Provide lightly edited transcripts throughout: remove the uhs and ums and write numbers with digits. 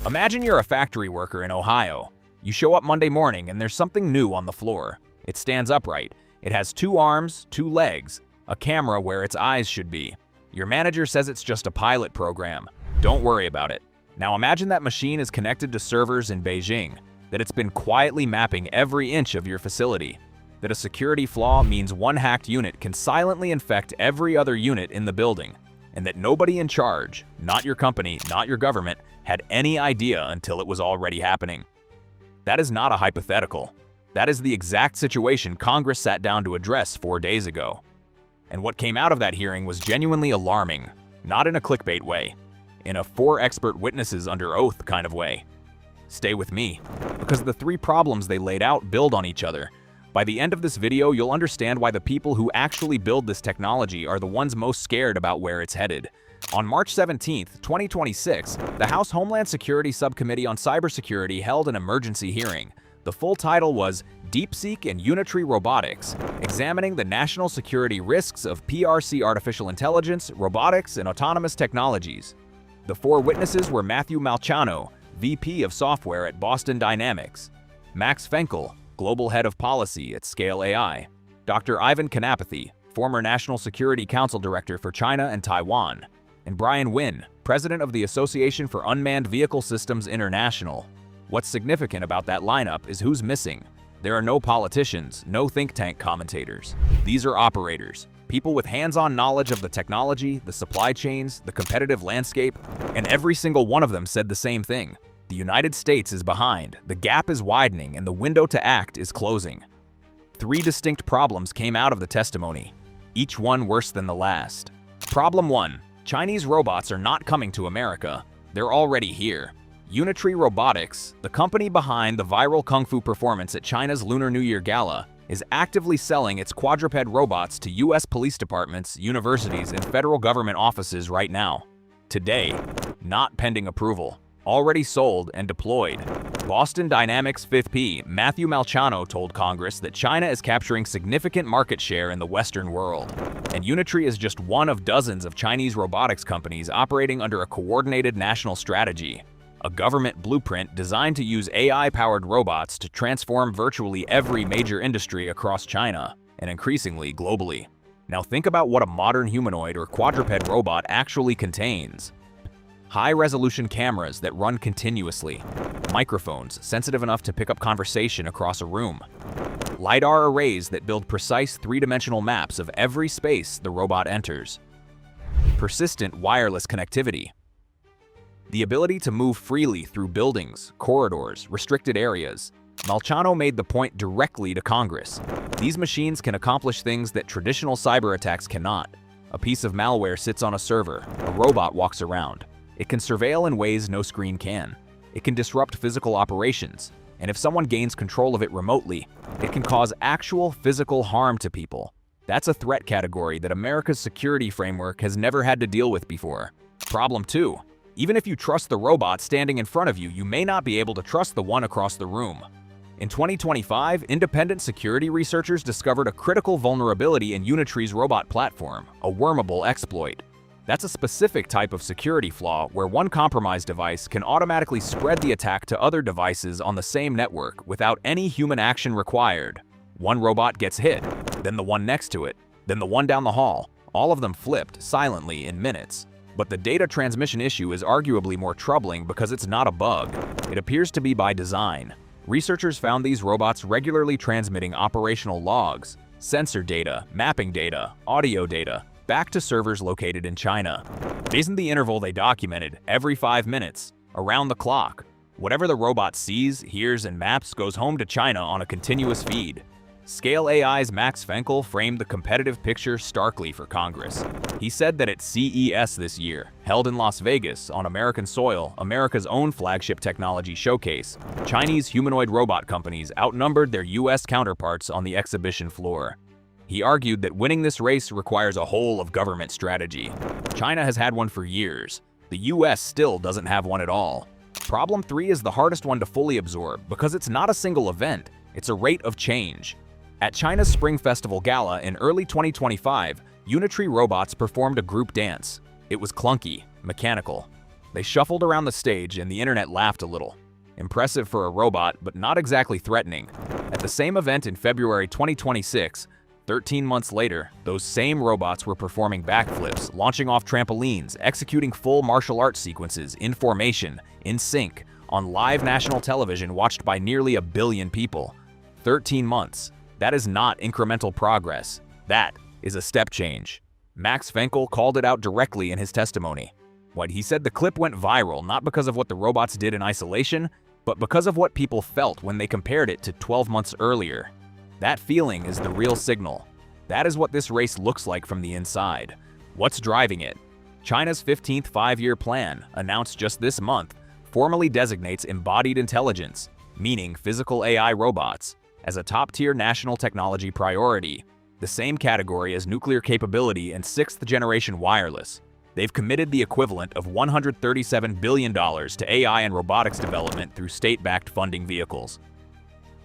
Imagine you're a factory worker in Ohio. You show up Monday morning and there's something new on the floor. It stands upright. It has 2 arms, 2 legs, a camera where its eyes should be. Your manager says it's just a pilot program. Don't worry about it. Now imagine that machine is connected to servers in Beijing, that it's been quietly mapping every inch of your facility, that a security flaw means one hacked unit can silently infect every other unit in the building, and that nobody in charge, not your company, not your government, had any idea until it was already happening. That is not a hypothetical. That is the exact situation Congress sat down to address 4 days ago. And what came out of that hearing was genuinely alarming, not in a clickbait way, in a 4 expert witnesses under oath kind of way. Stay with me, because the 3 problems they laid out build on each other. By the end of this video, you'll understand why the people who actually build this technology are the ones most scared about where it's headed. On March 17, 2026, the House Homeland Security Subcommittee on Cybersecurity held an emergency hearing. The full title was DeepSeek and Unitary Robotics, examining the national security risks of PRC artificial intelligence, robotics, and autonomous technologies. The 4 witnesses were Matthew Malciano, VP of Software at Boston Dynamics; Max Fenkel, Global Head of Policy at Scale AI; Dr. Ivan Kanapathy, former National Security Council Director for China and Taiwan; and Brian Wynn, President of the Association for Unmanned Vehicle Systems International. What's significant about that lineup is who's missing. There are no politicians, no think tank commentators. These are operators, people with hands-on knowledge of the technology, the supply chains, the competitive landscape, and every single one of them said the same thing. The United States is behind, the gap is widening, and the window to act is closing. 3 distinct problems came out of the testimony, each one worse than the last. Problem 1. Chinese robots are not coming to America. They're already here. Unitary Robotics, the company behind the viral kung fu performance at China's Lunar New Year Gala, is actively selling its quadruped robots to U.S. police departments, universities, and federal government offices right now. Today, not pending approval. Already sold and deployed. Boston Dynamics 5P Matthew Malciano told Congress that China is capturing significant market share in the Western world, and Unitary is just one of dozens of Chinese robotics companies operating under a coordinated national strategy, a government blueprint designed to use AI-powered robots to transform virtually every major industry across China, and increasingly globally. Now think about what a modern humanoid or quadruped robot actually contains. High-resolution cameras that run continuously, microphones sensitive enough to pick up conversation across a room, LiDAR arrays that build precise 3-dimensional maps of every space the robot enters, persistent wireless connectivity, the ability to move freely through buildings, corridors, restricted areas. Malciano made the point directly to Congress. These machines can accomplish things that traditional cyber attacks cannot. A piece of malware sits on a server, a robot walks around. It can surveil in ways no screen can. It can disrupt physical operations, and if someone gains control of it remotely, it can cause actual physical harm to people. That's a threat category that America's security framework has never had to deal with before. Problem 2. Even if you trust the robot standing in front of you, you may not be able to trust the one across the room. In 2025, independent security researchers discovered a critical vulnerability in Unitary's robot platform, a wormable exploit. That's a specific type of security flaw where one compromised device can automatically spread the attack to other devices on the same network without any human action required. One robot gets hit, then the one next to it, then the one down the hall, all of them flipped silently in minutes. But the data transmission issue is arguably more troubling because it's not a bug. It appears to be by design. Researchers found these robots regularly transmitting operational logs, sensor data, mapping data, audio data, back to servers located in China. It isn't the interval they documented, every 5 minutes, around the clock. Whatever the robot sees, hears, and maps goes home to China on a continuous feed. Scale AI's Max Fenkel framed the competitive picture starkly for Congress. He said that at CES this year, held in Las Vegas on American soil, America's own flagship technology showcase, Chinese humanoid robot companies outnumbered their US counterparts on the exhibition floor. He argued that winning this race requires a whole-of-government strategy. China has had one for years. The US still doesn't have one at all. Problem 3 is the hardest one to fully absorb because it's not a single event, it's a rate of change. At China's Spring Festival Gala in early 2025, Unitary robots performed a group dance. It was clunky, mechanical. They shuffled around the stage and the internet laughed a little. Impressive for a robot, but not exactly threatening. At the same event in February 2026, 13 months later, those same robots were performing backflips, launching off trampolines, executing full martial arts sequences in formation, in sync, on live national television watched by nearly 1 billion people. 13 months. That is not incremental progress. That is a step change. Max Fenkel called it out directly in his testimony. He said the clip went viral not because of what the robots did in isolation, but because of what people felt when they compared it to 12 months earlier. That feeling is the real signal. That is what this race looks like from the inside. What's driving it? China's 15th five-year plan, announced just this month, formally designates embodied intelligence, meaning physical AI robots, as a top-tier national technology priority, the same category as nuclear capability and sixth-generation wireless. They've committed the equivalent of $137 billion to AI and robotics development through state-backed funding vehicles.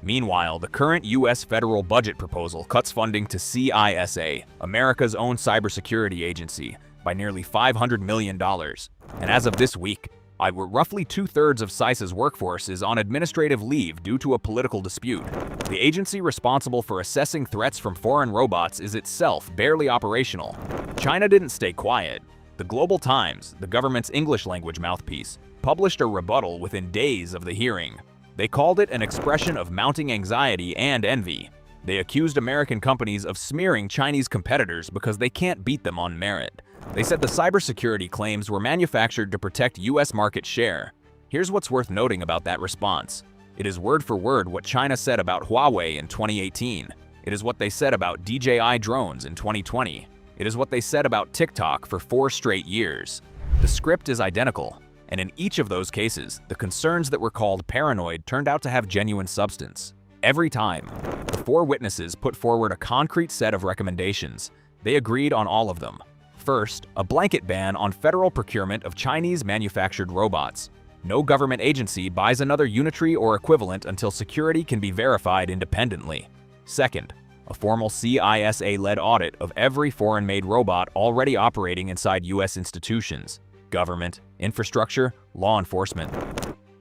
Meanwhile, the current U.S. federal budget proposal cuts funding to CISA, America's own cybersecurity agency, by nearly $500 million. And as of this week, roughly 2/3 of CISA's workforce is on administrative leave due to a political dispute. The agency responsible for assessing threats from foreign robots is itself barely operational. China didn't stay quiet. The Global Times, the government's English-language mouthpiece, published a rebuttal within days of the hearing. They called it an expression of mounting anxiety and envy. They accused American companies of smearing Chinese competitors because they can't beat them on merit. They said the cybersecurity claims were manufactured to protect U.S. market share. Here's what's worth noting about that response. It is word for word what China said about Huawei in 2018. It is what they said about DJI drones in 2020. It is what they said about TikTok for 4 straight years. The script is identical, and in each of those cases, the concerns that were called paranoid turned out to have genuine substance. Every time, the 4 witnesses put forward a concrete set of recommendations. They agreed on all of them. First, a blanket ban on federal procurement of Chinese-manufactured robots. No government agency buys another Unitree or equivalent until security can be verified independently. Second, a formal CISA-led audit of every foreign-made robot already operating inside U.S. institutions, government, infrastructure, law enforcement.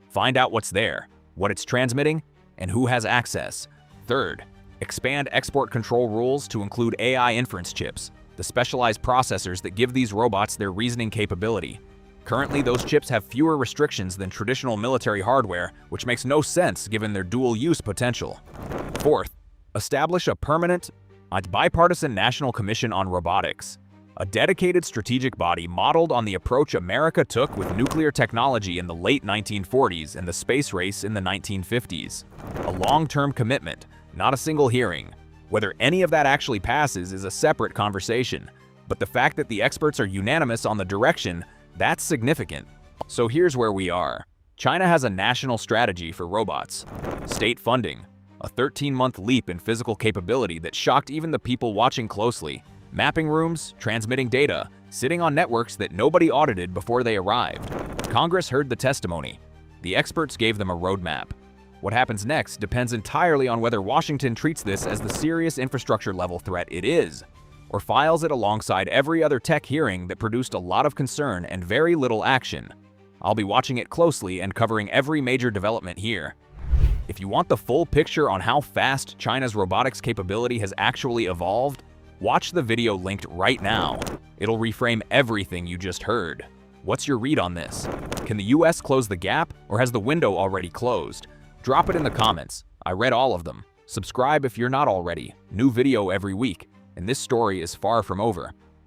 Find out what's there, what it's transmitting, and who has access. Third, expand export control rules to include AI inference chips, the specialized processors that give these robots their reasoning capability. Currently, those chips have fewer restrictions than traditional military hardware, which makes no sense given their dual-use potential. Fourth, establish a permanent, bipartisan National Commission on Robotics, a dedicated strategic body modeled on the approach America took with nuclear technology in the late 1940s and the space race in the 1950s. A long-term commitment, not a single hearing. Whether any of that actually passes is a separate conversation, but the fact that the experts are unanimous on the direction, that's significant. So here's where we are. China has a national strategy for robots. State funding, a 13-month leap in physical capability that shocked even the people watching closely. Mapping rooms, transmitting data, sitting on networks that nobody audited before they arrived. Congress heard the testimony. The experts gave them a roadmap. What happens next depends entirely on whether Washington treats this as the serious infrastructure-level threat it is, or files it alongside every other tech hearing that produced a lot of concern and very little action. I'll be watching it closely and covering every major development here. If you want the full picture on how fast China's robotics capability has actually evolved, watch the video linked right now. It'll reframe everything you just heard. What's your read on this? Can the US close the gap, or has the window already closed? Drop it in the comments. I read all of them. Subscribe if you're not already. New video every week, and this story is far from over.